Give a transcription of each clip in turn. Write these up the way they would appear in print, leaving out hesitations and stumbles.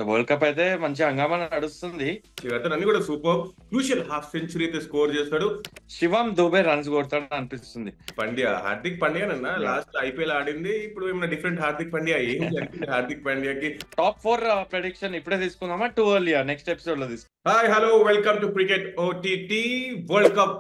World cup అయితే మంచి హంగామా నడుస్తుంది. అతను కూడా సూపర్ క్రూషియల్ హాఫ్ సెంచరీ అయితే స్కోర్ చేస్తాడు. శివం దుబే రన్స్ కొడతాడు అనిపిస్తుంది. హార్దిక్ పాండ్యానన్న లాస్ట్ ఐపీఎల్ ఆడింది. ఇప్పుడు ఏమైనా డిఫరెంట్ హార్దిక్ పాండ్యా ఏం జరిగింది హార్దిక్ పాండ్యాకి? టాప్ 4 ప్రెడిక్షన్ ఇప్పుడే తీసుకుందామా, టూ ఎర్లీ నెక్స్ట్ ఎపిసోడ్ లో తీసుకుందాం. Hi hello welcome to cricket OTT. World cup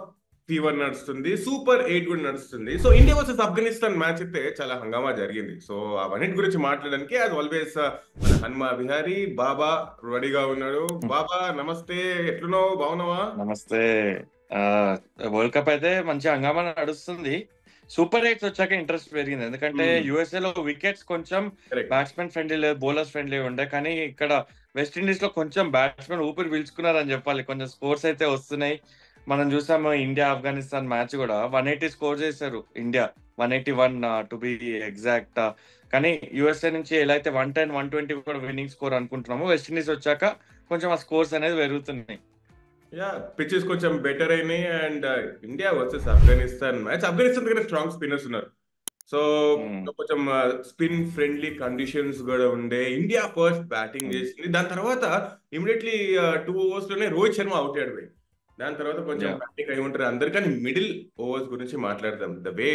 fever నడుస్తుంది, సూపర్ 8 కూడా నడుస్తుంది. So India versus Afghanistan match అయితే చాలా హంగామా జరిగింది. సో అవన్నిటి గురించి మాట్లాడడానికి యాజ్ ఆల్వేస్ మన హనుమా విహారీ బాబా రెడీగా ఉన్నాడు. బాబా నమస్తే, ఎట్లున్నావు? బాగున్నావా? నమస్తే. వరల్డ్ కప్ అయితే మంచి హంగామా నడుస్తుంది. సూపర్ 8 వచ్చాక ఇంట్రెస్ట్ పెరిగింది, ఎందుకంటే యుఎస్ఏ లో వికెట్స్ కొంచెం బ్యాట్స్మెన్ ఫ్రెండ్లీ లేదు, బౌలర్స్ ఫ్రెండ్లీ ఉండే. కానీ ఇక్కడ వెస్టిండీస్ లో కొంచెం బ్యాట్స్మెన్ ఊపిరి పీల్చుకున్నారని చెప్పాలి. కొంచెం స్కోర్స్ అయితే వస్తున్నాయి. మనం చూసాము ఇండియా ఆఫ్ఘనిస్తాన్ మ్యాచ్ కూడా 180 స్కోర్ చేశారు ఇండియా, 181 టు బి ఎగ్జాక్ట్. కానీ యుఎస్ఏ నుంచి ఎలా అయితే 110 120 కూడా విన్నింగ్ స్కోర్ అనుకుంటున్నాము, వెస్టిండీస్ వచ్చాక కొంచెం ఆ స్కోర్స్ అనేది పెరుగుతున్నాయి. పిచెస్ కొంచెం బెటర్ అయినాయి. And India versus Afghanistan match, Afghanistan దగ్గర స్ట్రాంగ్ స్పిన్నర్స్ ఉన్నారు. సో కొంచెం స్పిన్ ఫ్రెండ్లీ కండిషన్స్ కూడా ఉండే. ఇండియా ఫస్ట్ బ్యాటింగ్ చేసింది, దాని తర్వాత ఇమీడియట్లీ 2 overs లోనే రోహిత్ శర్మ అవుట్ అయ్యాడు. దాని తర్వాత కొంచెం బ్యాటింగ్ అయి ఉంటారు అందరు. కానీ మిడిల్ ఓవర్స్ గురించి మాట్లాడదాం. ద వే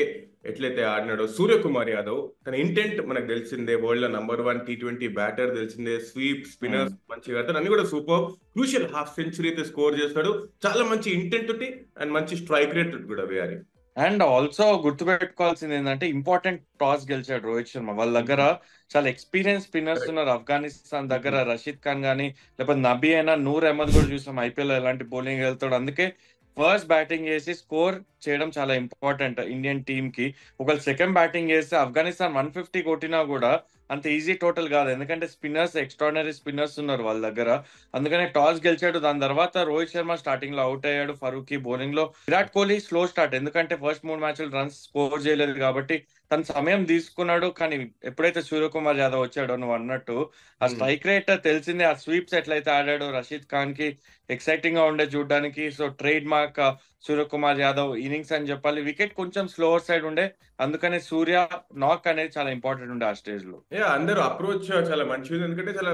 ఎట్లయితే ఆడినాడో సూర్యకుమార్ యాదవ్, తన ఇంటెంట్ మనకు తెలిసిందే. వరల్డ్ లో నంబర్ 1 T20 బ్యాటర్ తెలిసిందే. స్వీప్, స్పిన్నర్స్ మంచిగా ఆడతాడు, అన్ని కూడా సూపర్. క్రూషియల్ హాఫ్ సెంచరీ అయితే స్కోర్ చేస్తాడు. చాలా మంచి ఇంటెంట్ తోటి అండ్ మంచి స్ట్రైక్ రేట్ కూడా వేయాలి. అండ్ ఆల్సో గుర్తుపెట్టుకోవాల్సింది ఏంటంటే ఇంపార్టెంట్ టాస్ గెలిచాడు రోహిత్ శర్మ. వాళ్ళ దగ్గర చాలా ఎక్స్పీరియన్స్ స్పిన్నర్స్ ఉన్నారు. ఆఫ్ఘనిస్తాన్ దగ్గర రషీద్ ఖాన్ గానీ, లేకపోతే నబీ అయినా, నూర్ అహ్మద్ కూడా చూసాం ఐపీఎల్ ఎలాంటి బౌలింగ్ వెళ్తాడు. అందుకే ఫస్ట్ బ్యాటింగ్ చేసి స్కోర్ చేయడం చాలా ఇంపార్టెంట్ ఇండియన్ టీమ్ కి. ఒకవేళ సెకండ్ బ్యాటింగ్ చేస్తే ఆఫ్ఘనిస్తాన్ 150 కొట్టినా కూడా అంత ఈజీ టోటల్ కాదు, ఎందుకంటే స్పిన్నర్స్ ఎక్స్ట్రాడినరీ స్పిన్నర్స్ ఉన్నారు వాళ్ళ దగ్గర. అందుకనే టాస్ గెలిచాడు. దాని తర్వాత రోహిత్ శర్మ స్టార్టింగ్ లో అవుట్ అయ్యాడు, ఫరూకీ బౌలింగ్ లో. విరాట్ కోహ్లీ స్లో స్టార్ట్, ఎందుకంటే ఫస్ట్ 3 మ్యాచ్లు రన్స్ స్కోర్ చేయలేదు కాబట్టి తన సమయం తీసుకున్నాడు. కానీ ఎప్పుడైతే సూర్యకుమార్ యాదవ్ వచ్చాడో నువ్వు అన్నట్టు ఆ స్ట్రైక్ రేట్ తెలిసిందే. ఆ స్వీప్స్ ఎట్లయితే ఆడాడో రషీద్ ఖాన్ కి ఎక్సైటింగ్ గా ఉండే చూడడానికి. So trade mark Suryakumar Yadav innings అని చెప్పాలి. వికెట్ కొంచెం స్లోవర్ సైడ్ ఉండే, అందుకనే సూర్య నాక్ అనేది చాలా ఇంపార్టెంట్ ఉండే ఆ స్టేజ్ లో. అందరూ అప్రోచ్ చాలా మంచిది, ఎందుకంటే చాలా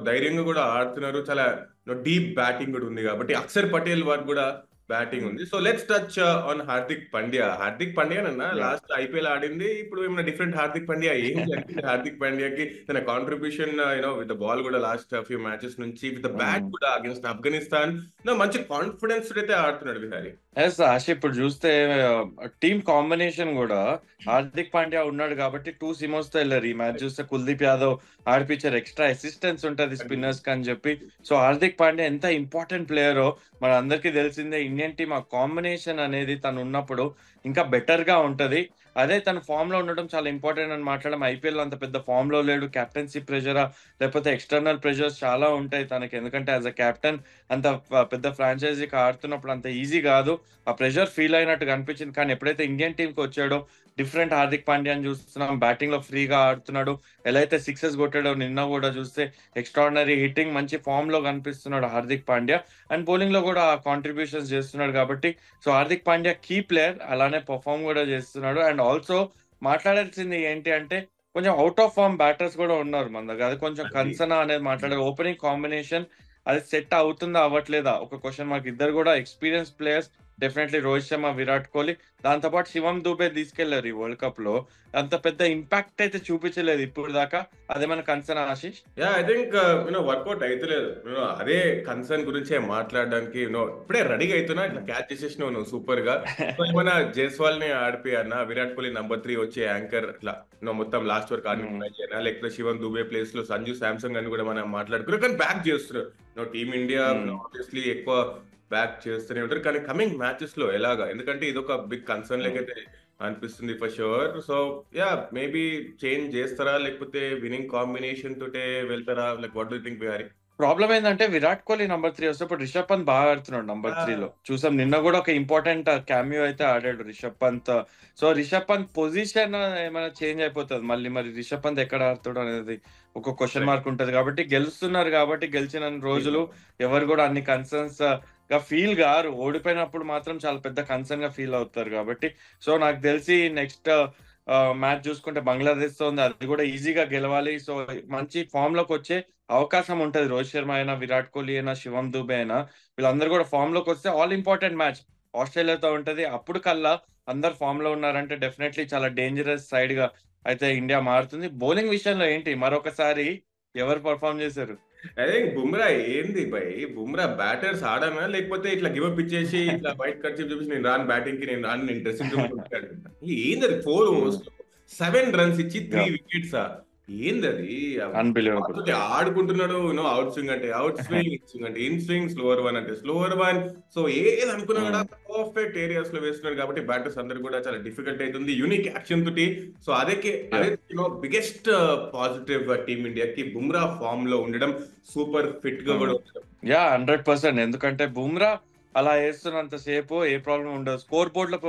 ధైర్యంగా కూడా ఆడుతున్నారు. చాలా డీప్ బ్యాటింగ్ కూడా ఉంది కాబట్టి అక్షర్ పటేల్ వారు కూడా బ్యాటింగ్ ఉంది. So let's touch on Hardik Pandya. Hardik పాండ్యానన్న లాస్ట్ ఐపీఎల్ ఆడింది. ఇప్పుడు ఏమైనా డిఫరెంట్ హార్దిక్ పాండ్యా ఏం జరిగింది హార్దిక్ పాండ్యాకి? తన కాంట్రిబ్యూషన్ విత్ బాల్ కూడా లాస్ట్ ఫ్యూ మ్యాచెస్ నుంచి విత్ బ్యాట్ కూడా అగేన్స్ట్ ఆఫ్ఘనిస్తాన్ మంచి కాన్ఫిడెన్స్ అయితే ఆడుతున్నాడు విహారీ. ఎస్ ఆశ, ఇప్పుడు చూస్తే టీమ్ కాంబినేషన్ కూడా హార్దిక్ పాండ్యా ఉన్నాడు కాబట్టి 2 సిమోన్స్ తో వెళ్ళారు. ఈ మ్యాచ్ చూస్తే కుల్దీప్ యాదవ్ ఆడిపించారు, ఎక్స్ట్రా అసిస్టెన్స్ ఉంటది స్పిన్నర్స్ కి అని చెప్పి. సో హార్దిక్ పాండ్యా ఎంత ఇంపార్టెంట్ ప్లేయరో మన అందరికీ తెలిసిందే. ఇండియన్ టీమ్ ఆ కాంబినేషన్ అనేది తను ఉన్నప్పుడు ఇంకా బెటర్ గా ఉంటది. అదే తన ఫామ్ లో ఉండడం చాలా ఇంపార్టెంట్ అని మాట్లాడడం. ఐపీఎల్ అంత పెద్ద ఫామ్ లో లేడు, కెప్టెన్సీ ప్రెషరా లేకపోతే ఎక్స్టర్నల్ ప్రెషర్స్ చాలా ఉంటాయి తనకి, ఎందుకంటే యాజ్ అ కెప్టెన్ అంత పెద్ద ఫ్రాంచైజీకి ఆడుతున్నప్పుడు అంత ఈజీ కాదు. ఆ ప్రెషర్ ఫీల్ అయినట్టు కనిపించింది. కానీ ఎప్పుడైతే ఇండియన్ టీమ్ కి వచ్చాడో డిఫరెంట్ హార్దిక్ పాండ్యా అని చూస్తున్నాం. బ్యాటింగ్ లో ఫ్రీగా ఆడుతున్నాడు, ఎలా అయితే సిక్సెస్ కొట్టాడో నిన్న కూడా చూస్తే ఎక్స్ట్రాడినరీ హిట్టింగ్, మంచి ఫామ్ లో కనిపిస్తున్నాడు హార్దిక్ పాండ్యా. అండ్ బౌలింగ్ లో కూడా కాంట్రిబ్యూషన్స్ చేస్తున్నాడు కాబట్టి so Hardik Pandya key player, అలానే పర్ఫామ్ కూడా చేస్తున్నాడు. అండ్ ఆల్సో మాట్లాడాల్సింది ఏంటి అంటే కొంచెం అవుట్ ఆఫ్ ఫార్మ్ బ్యాటర్స్ కూడా ఉన్నారు మన దగ్గర, అది కొంచెం కన్సర్న్ అనేది మాట్లాడారు. ఓపెనింగ్ కాంబినేషన్ అది సెట్ అవుతుందా అవ్వట్లేదా ఒక క్వశ్చన్ మార్క్. ఇద్దరు కూడా experience players definitely, Rohit Sharma, Virat Kohli. దాంతోపాటు శివం దుబే తీసుకెళ్లారు ఈ వరల్డ్ కప్ లో. అంత పెద్ద ఇంపాక్ట్ అయితే చూపించలేదు ఇప్పుడు దాకా. అదేమైనా concern Ashish? I think work out అయితలేదు. అదే కన్సర్న్ గురించే మాట్లాడడానికి ఇప్పుడే రెడీగా అవుతున్నా. ఇట్లా క్యాచ్ చేసేసినావు నువ్వు సూపర్ గా. ఏమైనా జైస్వాల్ ని ఆడిపోయానా? విరాట్ కోహ్లీ నంబర్ 3 వచ్చే యాంకర్ అట్లా మొత్తం లాస్ట్ వరకు ఆడిపోయినా, లేకపోతే శివం దుబే ప్లేస్ లో సంజు శాంసంగ్ అని కూడా మనం మాట్లాడుకున్నాం. కానీ బ్యాక్ చేస్తున్నారు టీమ్ ఇండియా ఆబ్వియస్లీ ఎక్కువ బ్యాక్ చేస్తూనే ఉంటారు. కానీ కమింగ్ మ్యాచెస్ లో ఎలాగా, ఎందుకంటే ఇది ఒక బిగ్ కన్సర్న్ లెక్కైతే అనిపిస్తుంది for sure. So maybe change చేస్తారా, లేకపోతే విన్నింగ్ కాంబినేషన్ తోటే వెళ్తారా? Like what do you think Bihari? Problem ఏంటంటే విరాట్ కోహ్లీ నంబర్ 3 వస్తే ఇప్పుడు రిషబ్ పంత్ బాగా ఆడుతున్నాడు నంబర్ 3 లో. చూసాం నిన్న కూడా ఒక ఇంపార్టెంట్ క్యామియో అయితే ఆడాడు రిషబ్ పంత్. సో రిషబ్ పంత్ పొజిషన్ ఏమైనా చేంజ్ అయిపోతుంది మళ్ళీ. మరి రిషబ్ పంత్ ఎక్కడ ఆడుతాడు అనేది ఒక క్వశ్చన్ మార్క్ ఉంటది. కాబట్టి గెలుస్తున్నారు కాబట్టి గెలిచిన రోజులు ఎవరు కూడా అన్ని కన్సర్న్స్ గా ఫీల్ గారు. ఓడిపోయినప్పుడు మాత్రం చాలా పెద్ద కన్సర్న్ గా ఫీల్ అవుతారు కాబట్టి. సో నాకు తెలిసి నెక్స్ట్ మ్యాచ్ చూసుకుంటే బంగ్లాదేశ్ తో ఉంది, అది కూడా ఈజీగా గెలవాలి. సో మంచి ఫామ్ లోకి వచ్చే అవకాశం ఉంటది. రోహిత్ శర్మ అయినా, విరాట్ కోహ్లీ అయినా, శివం దుబే అయినా, వీళ్ళందరూ కూడా ఫామ్ లోకి వస్తే ఆల్ ఇంపార్టెంట్ మ్యాచ్ ఆస్ట్రేలియాతో ఉంటది. అప్పుడు కల్లా అందరు ఫామ్ లో ఉన్నారంటే డెఫినెట్లీ చాలా డేంజరస్ సైడ్ గా అయితే ఇండియా మారుతుంది. బౌలింగ్ విషయంలో ఏంటి మరొకసారి ఎవరు పర్ఫామ్ చేశారు? అదే బుమ్రా ఏంది భయ్, బుమ్రా బ్యాటర్స్ ఆడానా లేకపోతే ఇట్లా గివప్ ఇచ్చేసి ఇట్లా వైట్ కట్ చూపించి నేను రాను బ్యాటింగ్ కి, నేను రాను, నేను డ్రెస్సింగ్ రూమ్ ఏంది అది 4 overs లో 7 runs ఇచ్చి 3 wickets ఏంది అది? అన్బిలీవబుల్. ఆడుకుంటున్నాడు అవుట్ స్వింగ్ అంటే అవుట్ స్వింగ్, ఇన్ స్వింగ్ అంటే ఇన్ స్వింగ్, స్లోవర్ వన్ అంటే స్లోవర్ వన్. సో ఏది అనుకున్నా కూడా పర్ఫెక్ట్ ఏరియాస్ లో వేస్తున్నాడు కాబట్టి బ్యాటర్స్ అందరు కూడా చాలా డిఫికల్ట్ అవుతుంది యూనిక్ యాక్షన్ తోటి. సో అదే బిగ్గెస్ట్ పాజిటివ్ టీమ్ ఇండియాకి బుమ్రా ఫామ్ లో ఉండడం, సూపర్ ఫిట్ గా కూడా ఉండడం. 100%. ఎందుకంటే బుమ్రా అలా వేస్తున్నంత సేపు ఏ ప్రాబ్లం ఉండదు. స్కోర్ బోర్డ్ లో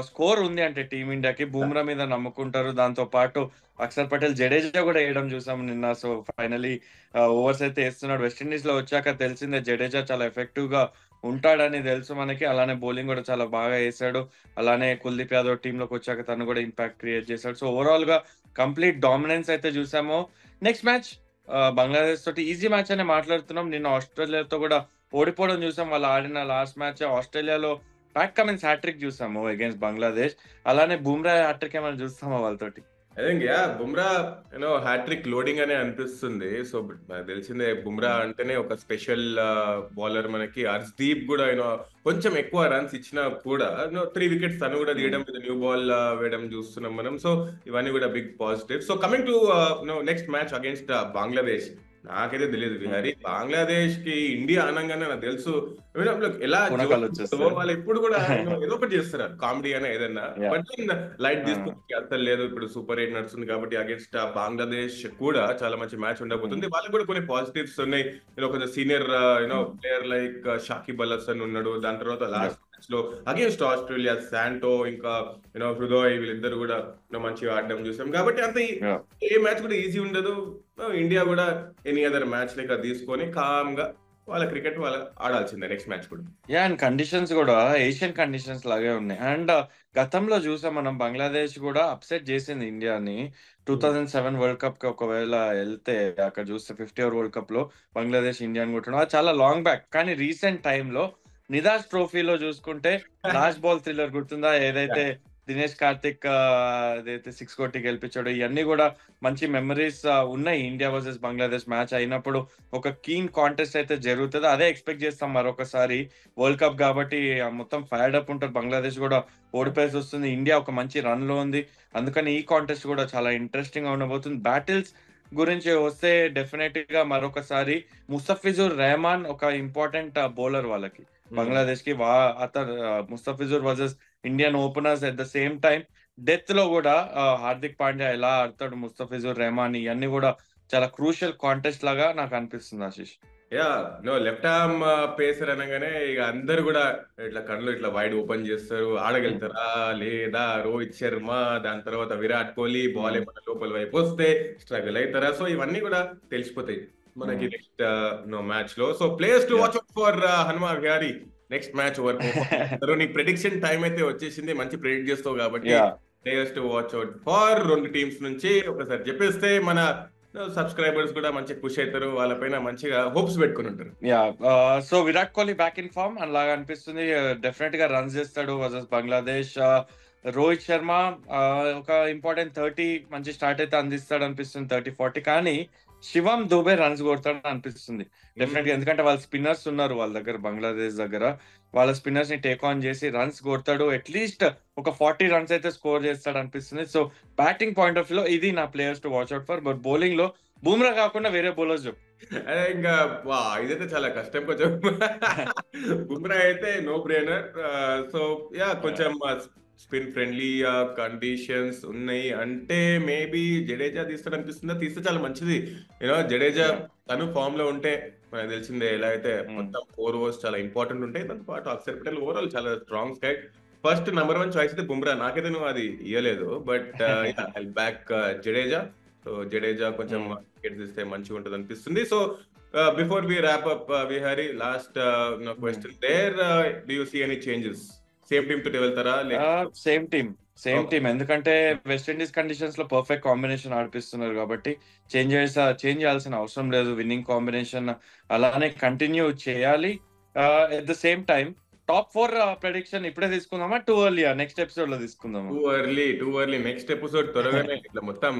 స్కోర్ ఉంది అంటే టీమిండియాకి బుమ్రా మీద నమ్ముకుంటారు. దాంతో పాటు అక్షర్ పటేల్, జడేజా కూడా వేయడం చూసాం నిన్న. సో ఫైనలీ ఓవర్స్ అయితే వేస్తున్నాడు. వెస్టిండీస్ లో వచ్చాక తెలిసిందే జడేజా చాలా ఎఫెక్టివ్ గా ఉంటాడని తెలుసు మనకి. అలానే బౌలింగ్ కూడా చాలా బాగా వేసాడు. అలానే కుల్దీప్ యాదవ్ టీమ్ లోకి వచ్చాక తను కూడా ఇంపాక్ట్ క్రియేట్ చేశాడు. సో ఓవరాల్ గా కంప్లీట్ డామినెన్స్ అయితే చూసాము. నెక్స్ట్ మ్యాచ్ బంగ్లాదేశ్ తోటి ఈజీ మ్యాచ్ అనే మాట్లాడుతున్నాం. నిన్న ఆస్ట్రేలియాతో కూడా ఓడిపోవడం చూసాం. వాళ్ళు ఆడిన లాస్ట్ మ్యాచ్ ఆస్ట్రేలియాలో ప్యాట్ కమిన్స్ హ్యాట్రిక్ చూసాము అగేన్స్ట్ బంగ్లాదేశ్. అలానే బుమ్రా హ్యాట్రిక్ ఏమైనా చూస్తామా వాళ్ళతోటి? I think Bumrah hattrick loading అనే అనిపిస్తుంది. సో నాకు తెలిసిందే బుమ్రా అంటేనే ఒక స్పెషల్ బౌలర్. మనకి హర్ష్దీప్ కూడా కొంచెం ఎక్కువ రన్స్ ఇచ్చినా కూడా 3 wickets తను కూడా తీయడం, న్యూ బాల్ వేయడం చూస్తున్నాం మనం. సో ఇవన్నీ కూడా big positive. So coming to next match against Bangladesh, నాకైతే తెలియదు విహారీ, బంగ్లాదేశ్ కి ఇండియా అనగానే నాకు తెలుసు ఎలా వాళ్ళు ఎప్పుడు కూడా ఏదో ఒకటి చేస్తారు, కామెడీ అయినా ఏదన్నా. బట్ లైట్ తీసుకుని అర్థం లేదు. ఇప్పుడు సూపర్ 8 నడుస్తుంది కాబట్టి అగేన్స్ట్ బంగ్లాదేశ్ కూడా చాలా మంచి మ్యాచ్ ఉండబోతుంది. వాళ్ళకి కూడా కొన్ని పాజిటివ్స్ ఉన్నాయి. కొంచెం సీనియర్ ప్లేయర్ లైక్ షాకిబ్ అల్ హసన్ ఉన్నాడు. దాని తర్వాత లాస్ట్ మ్యాచ్ లో అగేన్స్ట్ ఆస్ట్రేలియా శాంటో ఇంకా హృదయ్ వీళ్ళిద్దరు కూడా మంచిగా ఆడడం చూసాం. కాబట్టి అంత ఏ మ్యాచ్ కూడా ఈజీ ఉండదు. ఇండియా కూడా ఎనీ అదర్ మ్యాచ్ లెక్క తీసుకొని కామ్ గా వాళ్ళ క్రికెట్ వాళ్ళు ఆడాల్సిందే నెక్స్ట్ మ్యాచ్ కూడా. అండ్ కండిషన్స్ కూడా ఏషియన్ కండిషన్స్ లాగే ఉన్నాయి. అండ్ గతంలో చూసాం మనం బంగ్లాదేశ్ కూడా అప్సెట్ చేసింది ఇండియాని 2007 వరల్డ్ కప్ కి. ఒకవేళ వెళ్తే అక్కడ చూస్తే 50 ఓవర్ వరల్డ్ కప్ లో బంగ్లాదేశ్ ఇండియాని కొట్టడం అది చాలా లాంగ్ బ్యాక్. కానీ రీసెంట్ టైంలో నిదాస్ ట్రోఫీలో చూసుకుంటే లాస్ట్ బాల్ థ్రిల్లర్ గుర్తుందా, ఏదైతే దినేష్ కార్తిక్ అదైతే 6 కొట్టి గెలిపించాడు. ఇవన్నీ కూడా మంచి మెమరీస్ ఉన్నాయి. ఇండియా వర్సెస్ బంగ్లాదేశ్ మ్యాచ్ అయినప్పుడు ఒక కీన్ కాంటెస్ట్ అయితే జరుగుతుంది. అదే ఎక్స్పెక్ట్ చేస్తాం మరొకసారి. వరల్డ్ కప్ కాబట్టి మొత్తం ఫైర్డ్ అప్ ఉంటారు. బంగ్లాదేశ్ కూడా ఓడిపోయేసి వస్తుంది. ఇండియా ఒక మంచి రన్ లో ఉంది. అందుకని ఈ కాంటెస్ట్ కూడా చాలా ఇంట్రెస్టింగ్ గా ఉండబోతుంది. బ్యాటిల్స్ గురించి వస్తే డెఫినెట్ గా మరొకసారి ముస్తఫిజుర్ రెహమాన్ ఒక ఇంపార్టెంట్ బౌలర్ వాళ్ళకి బంగ్లాదేశ్ కి. అతను Mustafizur versus Indian openers at the same time death లో కూడా హార్దిక్ పాండ్యా ఎలా ఆడతాడు, ముస్తఫిజుర్ రెహమాన్, ఇవన్నీ కూడా చాలా క్రూషియల్ కాంటెస్ట్ లాగా నాకు అనిపిస్తుంది ఆశీష్. లెఫ్ట్ ఆర్మ్ పేసర్ అనగానే ఇక అందరు కూడా ఇట్లా కళ్ళు ఇట్లా వైడ్ ఓపెన్ చేస్తారు. ఆడగలుగుతారా లేదా రోహిత్ శర్మ, దాని తర్వాత విరాట్ కోహ్లీ బాల్ ఏమైనా లోపల వైపు వస్తే స్ట్రగుల్ అవుతారా? సో ఇవన్నీ కూడా తెలిసిపోతాయి మనకి నెక్స్ట్ మ్యాచ్ లో. So players to watch out for Hanuma Vihari next match వరకు. నీ ప్రెడిక్షన్ టైం అయితే వచ్చేసింది, మంచి ప్రెడిక్ట్ చేస్తావు కాబట్టి players to watch out for 2 teams నుంచి ఒకసారి చెప్పేస్తే మన సబ్స్క్రైబర్స్ కూడా మంచిగా ఖుషి అవుతారు, వాళ్ళపైన మంచిగా హోప్స్ పెట్టుకుని ఉంటారు. So Virat Kohli back in form అలాగా అనిపిస్తుంది. డెఫినెట్ గా రన్స్ చేస్తాడు వర్సెస్ బంగ్లాదేశ్. రోహిత్ శర్మ ఒక ఇంపార్టెంట్ 30 మంచి స్టార్ట్ అయితే అందిస్తాడు అనిపిస్తుంది, 30-40. కానీ శివం దుబే రన్స్ కొడతాడు అనిపిస్తుంది డెఫినెట్ గా. ఎందుకంటే వాళ్ళ స్పిన్నర్స్ ఉన్నారు వాళ్ళ దగ్గర, బంగ్లాదేశ్ దగ్గర. వాళ్ళ స్పిన్నర్స్ ని టేక్ ఆన్ చేసి రన్స్ కొడతాడు. అట్లీస్ట్ ఒక 40 రన్స్ అయితే స్కోర్ చేస్తాడు అనిపిస్తుంది. So batting point of view లో ఇది నా players to watch out for. But bowling లో బుమ్రా కాకుండా వేరే బౌలర్స్ చెప్పు. అదే ఇంకా ఇదైతే చాలా కష్టం కొంచెం. బుమ్రా అయితే నో బ్రెయినర్. సో కొంచెం స్పిన్ ఫ్రెండ్లీ కండిషన్స్ ఉన్నాయి అంటే మేబీ జడేజా తీస్తాడు అనిపిస్తుందా. తీస్తే చాలా మంచిది. జడేజా తను ఫామ్ లో ఉంటే మనకు తెలిసిందే ఎలా అయితే మొత్తం 4 overs చాలా ఇంపార్టెంట్ ఉంటాయి. దాంతో పాటు అక్షర్ పటేల్ ఓవరాల్ చాలా strong side. First number 1 choice అయితే బుమ్రా. నాకైతే నువ్వు అది ఇవ్వలేదు, but back Jadeja. So Jadeja కొంచెం వికెట్స్ ఇస్తే మంచిగా ఉంటుంది అనిపిస్తుంది. So before we wrap up Vihari, last question there, do you see any changes same team తోటి వెళ్తారా లేకపోతే same team same okay team, ఎందుకంటే వెస్టిండీస్ కండిషన్స్ లో పర్ఫెక్ట్ కాంబినేషన్ ఆడిపిస్తున్నారు కాబట్టి చేంజ్ చేయాల్సిన అవసరం లేదు. విన్నింగ్ కాంబినేషన్ అలానే కంటిన్యూ చేయాలి. At the same time top 4 prediction ఇప్పుడే తీసుకుందామా, టూ ఎర్లీ నెక్స్ట్ ఎపిసోడ్ లో తీసుకుందామా? టూ ఎర్లీ నెక్స్ట్ ఎపిసోడ్ త్వరగానే ఇట్లా మొత్తం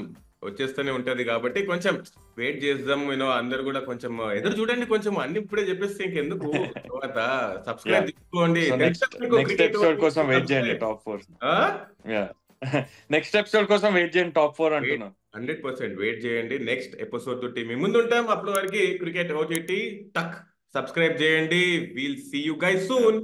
వచ్చేస్తూనే ఉంటది కాబట్టి కొంచెం వెయిట్ చేద్దాం. అందరు కూడా కొంచెం ఎదురు చూడండి. కొంచెం అన్ని ఇప్పుడే చెప్పేస్తే ఇంకెందుకు, తర్వాత యా, సబ్స్క్రైబ్ చేసుకోండి. సో తెలుసా నెక్స్ట్ మీకు నెక్స్ట్ క్రికెట్ ఎపిసోడ్ కోసం వెయిట్ చేయండి subscribe? Top 4. Yeah, next episode కోసం వెయిట్ చేయండి టాప్ 4 వెయిట్ అంటున్నా. 100% వెయిట్ చేయండి. నెక్స్ట్ ఎపిసోడ్ తోటి మీ ముందు ఉంటాం. అప్పటి వరకు క్రికెట్ ఓటీటీ టక్ సబ్స్క్రైబ్ చేయండి. Will see you guys yeah, soon.